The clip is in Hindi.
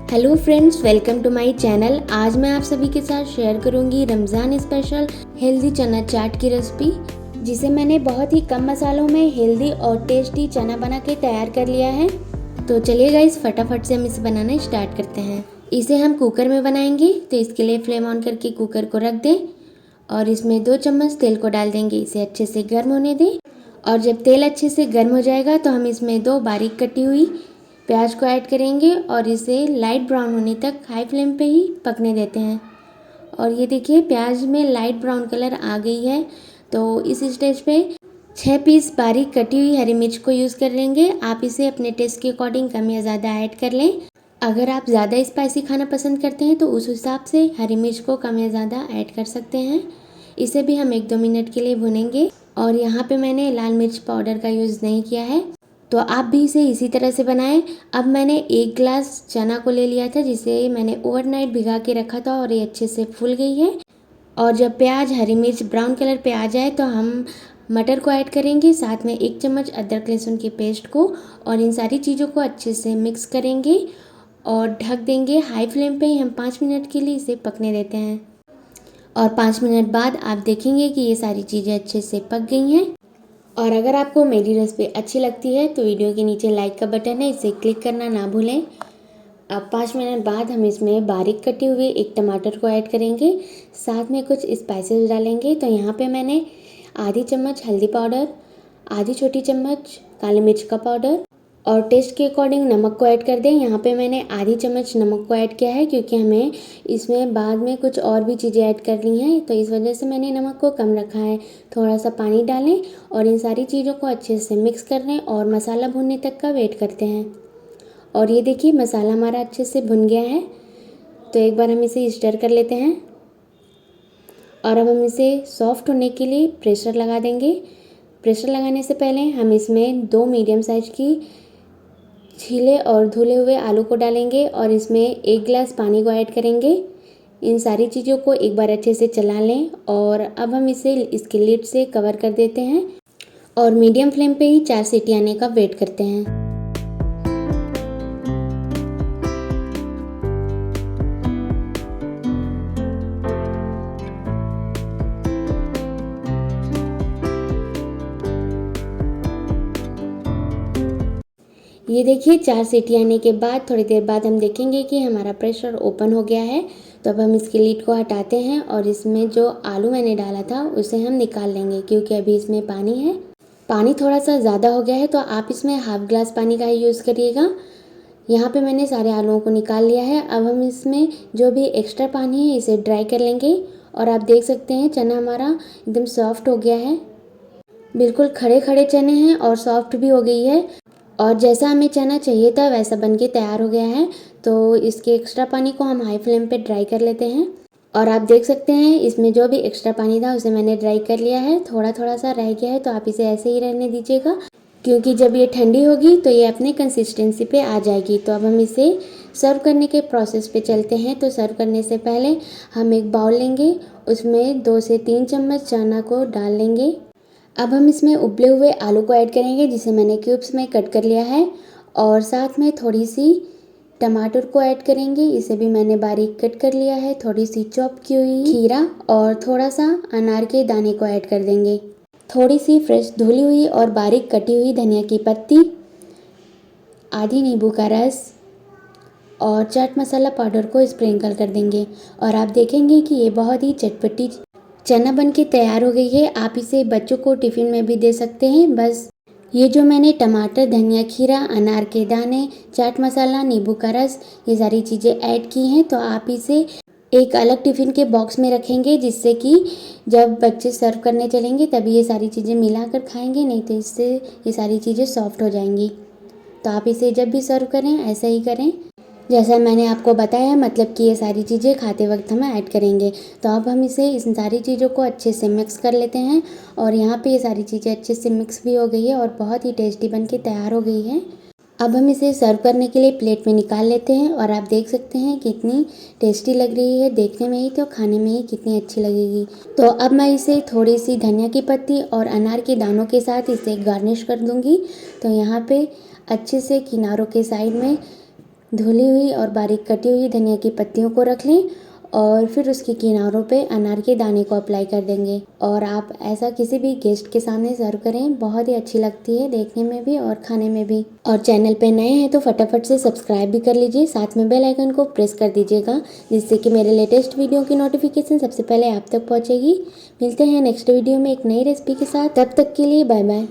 Hello friends, welcome to my channel. आज मैं आप सभी के साथ शेयर करूंगी रमज़ान स्पेशल हेल्दी चना चाट की रेसिपी, जिसे मैंने बहुत ही कम मसालों में हेल्दी और टेस्टी चना बना के तैयार कर लिया है। तो चलिए गाइस, फटाफट से हम इसे बनाना स्टार्ट करते हैं। इसे हम कुकर में बनाएंगे, तो इसके लिए फ्लेम ऑन करके कुकर को रख दें और इसमें 2 चम्मच तेल को डाल देंगे। इसे अच्छे से गर्म होने दें और जब तेल अच्छे से गर्म हो जाएगा तो हम इसमें 2 बारीक कटी हुई प्याज को ऐड करेंगे और इसे लाइट ब्राउन होने तक हाई फ्लेम पे ही पकने देते हैं। और ये देखिए, प्याज में लाइट ब्राउन कलर आ गई है। तो इस स्टेज पे 6 पीस बारीक कटी हुई हरी मिर्च को यूज़ कर लेंगे। आप इसे अपने टेस्ट के अकॉर्डिंग कम या ज़्यादा ऐड कर लें। अगर आप ज़्यादा स्पाइसी खाना पसंद करते हैं तो उस हिसाब से हरी मिर्च को कम या ज़्यादा ऐड कर सकते हैं। इसे भी हम 1-2 मिनट के लिए भुनेंगे। और यहाँ पे मैंने लाल मिर्च पाउडर का यूज़ नहीं किया है, तो आप भी इसे इसी तरह से बनाएं। अब मैंने 1 ग्लास चना को ले लिया था, जिसे मैंने ओवरनाइट भिगा के रखा था और ये अच्छे से फूल गई है। और जब प्याज हरी मिर्च ब्राउन कलर पे आ जाए तो हम मटर को ऐड करेंगे, साथ में 1 चम्मच अदरक लहसुन की पेस्ट को, और इन सारी चीज़ों को अच्छे से मिक्स करेंगे और ढक देंगे। हाई फ्लेम पे ही हम 5 मिनट के लिए इसे पकने देते हैं। और 5 मिनट बाद आप देखेंगे कि ये सारी चीज़ें अच्छे से पक गई हैं। और अगर आपको मेरी रेसिपी अच्छी लगती है तो वीडियो के नीचे लाइक का बटन है, इसे क्लिक करना ना भूलें। अब 5 मिनट बाद हम इसमें बारीक कटे हुए 1 टमाटर को ऐड करेंगे, साथ में कुछ स्पाइसेस डालेंगे। तो यहाँ पे मैंने आधी चम्मच हल्दी पाउडर, आधी छोटी चम्मच काली मिर्च का पाउडर और टेस्ट के अकॉर्डिंग नमक को ऐड कर दें। यहाँ पे मैंने आधी चम्मच नमक को ऐड किया है, क्योंकि हमें इसमें बाद में कुछ और भी चीज़ें ऐड करनी हैं, तो इस वजह से मैंने नमक को कम रखा है। थोड़ा सा पानी डालें और इन सारी चीज़ों को अच्छे से मिक्स कर लें और मसाला भुनने तक का वेट करते हैं। और ये देखिए, मसाला हमारा अच्छे से भुन गया है। तो एक बार हम इसे स्टर कर लेते हैं और अब हम इसे सॉफ्ट होने के लिए प्रेशर लगा देंगे। प्रेशर लगाने से पहले हम इसमें 2 मीडियम साइज की छीले और धुले हुए आलू को डालेंगे और इसमें 1 गिलास पानी को ऐड करेंगे। इन सारी चीज़ों को एक बार अच्छे से चला लें और अब हम इसे इसके लिड से कवर कर देते हैं और मीडियम फ्लेम पे ही 4 सीटी आने का वेट करते हैं। ये देखिए, 4 सीटी आने के बाद थोड़ी देर बाद हम देखेंगे कि हमारा प्रेशर ओपन हो गया है। तो अब हम इसके लीड को हटाते हैं और इसमें जो आलू मैंने डाला था उसे हम निकाल लेंगे, क्योंकि अभी इसमें पानी है। पानी थोड़ा सा ज़्यादा हो गया है, तो आप इसमें हाफ ग्लास पानी का ही यूज़ करिएगा। यहाँ पे मैंने सारे आलूओं को निकाल लिया है। अब हम इसमें जो भी एक्स्ट्रा पानी है इसे ड्राई कर लेंगे। और आप देख सकते हैं चना हमारा एकदम सॉफ्ट हो गया है। बिल्कुल खड़े खड़े चने हैं और सॉफ्ट भी हो गई है, और जैसा हमें चना चाहिए था वैसा बनके तैयार हो गया है। तो इसके एक्स्ट्रा पानी को हम हाई फ्लेम पे ड्राई कर लेते हैं। और आप देख सकते हैं इसमें जो भी एक्स्ट्रा पानी था उसे मैंने ड्राई कर लिया है। थोड़ा थोड़ा सा रह गया है, तो आप इसे ऐसे ही रहने दीजिएगा, क्योंकि जब ये ठंडी होगी तो ये अपने कंसिस्टेंसी पे आ जाएगी। तो अब हम इसे सर्व करने के प्रोसेस पे चलते हैं। तो सर्व करने से पहले हम एक बाउल लेंगे, उसमें 2 से 3 चम्मच चना को डाल लेंगे। अब हम इसमें उबले हुए आलू को ऐड करेंगे, जिसे मैंने क्यूब्स में कट कर लिया है, और साथ में थोड़ी सी टमाटर को ऐड करेंगे, इसे भी मैंने बारीक कट कर लिया है। थोड़ी सी चॉप की हुई खीरा और थोड़ा सा अनार के दाने को ऐड कर देंगे। थोड़ी सी फ्रेश धुली हुई और बारीक कटी हुई धनिया की पत्ती, आधी नींबू का रस और चाट मसाला पाउडर को स्प्रिंकल कर देंगे। और आप देखेंगे कि ये बहुत ही चटपटी चना बन के तैयार हो गई है। आप इसे बच्चों को टिफ़िन में भी दे सकते हैं। बस ये जो मैंने टमाटर, धनिया, खीरा, अनार के दाने, चाट मसाला, नींबू का रस, ये सारी चीज़ें ऐड की हैं, तो आप इसे एक अलग टिफ़िन के बॉक्स में रखेंगे, जिससे कि जब बच्चे सर्व करने चलेंगे तभी ये सारी चीज़ें मिलाकर खाएंगे, नहीं तो इससे ये सारी चीज़ें सॉफ्ट हो जाएंगी। तो आप इसे जब भी सर्व करें ऐसा ही करें जैसा मैंने आपको बताया, मतलब कि ये सारी चीज़ें खाते वक्त हम ऐड करेंगे। तो अब हम इसे इन सारी चीज़ों को अच्छे से मिक्स कर लेते हैं। और यहाँ पे ये सारी चीज़ें अच्छे से मिक्स भी हो गई है और बहुत ही टेस्टी बन के तैयार हो गई है। अब हम इसे सर्व करने के लिए प्लेट में निकाल लेते हैं। और आप देख सकते हैं कितनी टेस्टी लग रही है, देखने में ही तो खाने में ही कितनी अच्छी लगेगी। तो अब मैं इसे थोड़ी सी धनिया की पत्ती और अनार के दानों के साथ इसे गार्निश कर दूँगी। तो यहाँ पे अच्छे से किनारों के साइड में धुली हुई और बारीक कटी हुई धनिया की पत्तियों को रख लें और फिर उसके किनारों पे अनार के दाने को अप्लाई कर देंगे और आप ऐसा किसी भी गेस्ट के सामने सर्व करें। बहुत ही अच्छी लगती है देखने में भी और खाने में भी। और चैनल पे नए हैं तो फटाफट से सब्सक्राइब भी कर लीजिए, साथ में बेल आइकन को प्रेस कर दीजिएगा जिससे कि मेरे लेटेस्ट वीडियो की नोटिफिकेशन सबसे पहले आप तक पहुँचेगी। मिलते हैं नेक्स्ट वीडियो में एक नई रेसिपी के साथ, तब तक के लिए बाय बाय।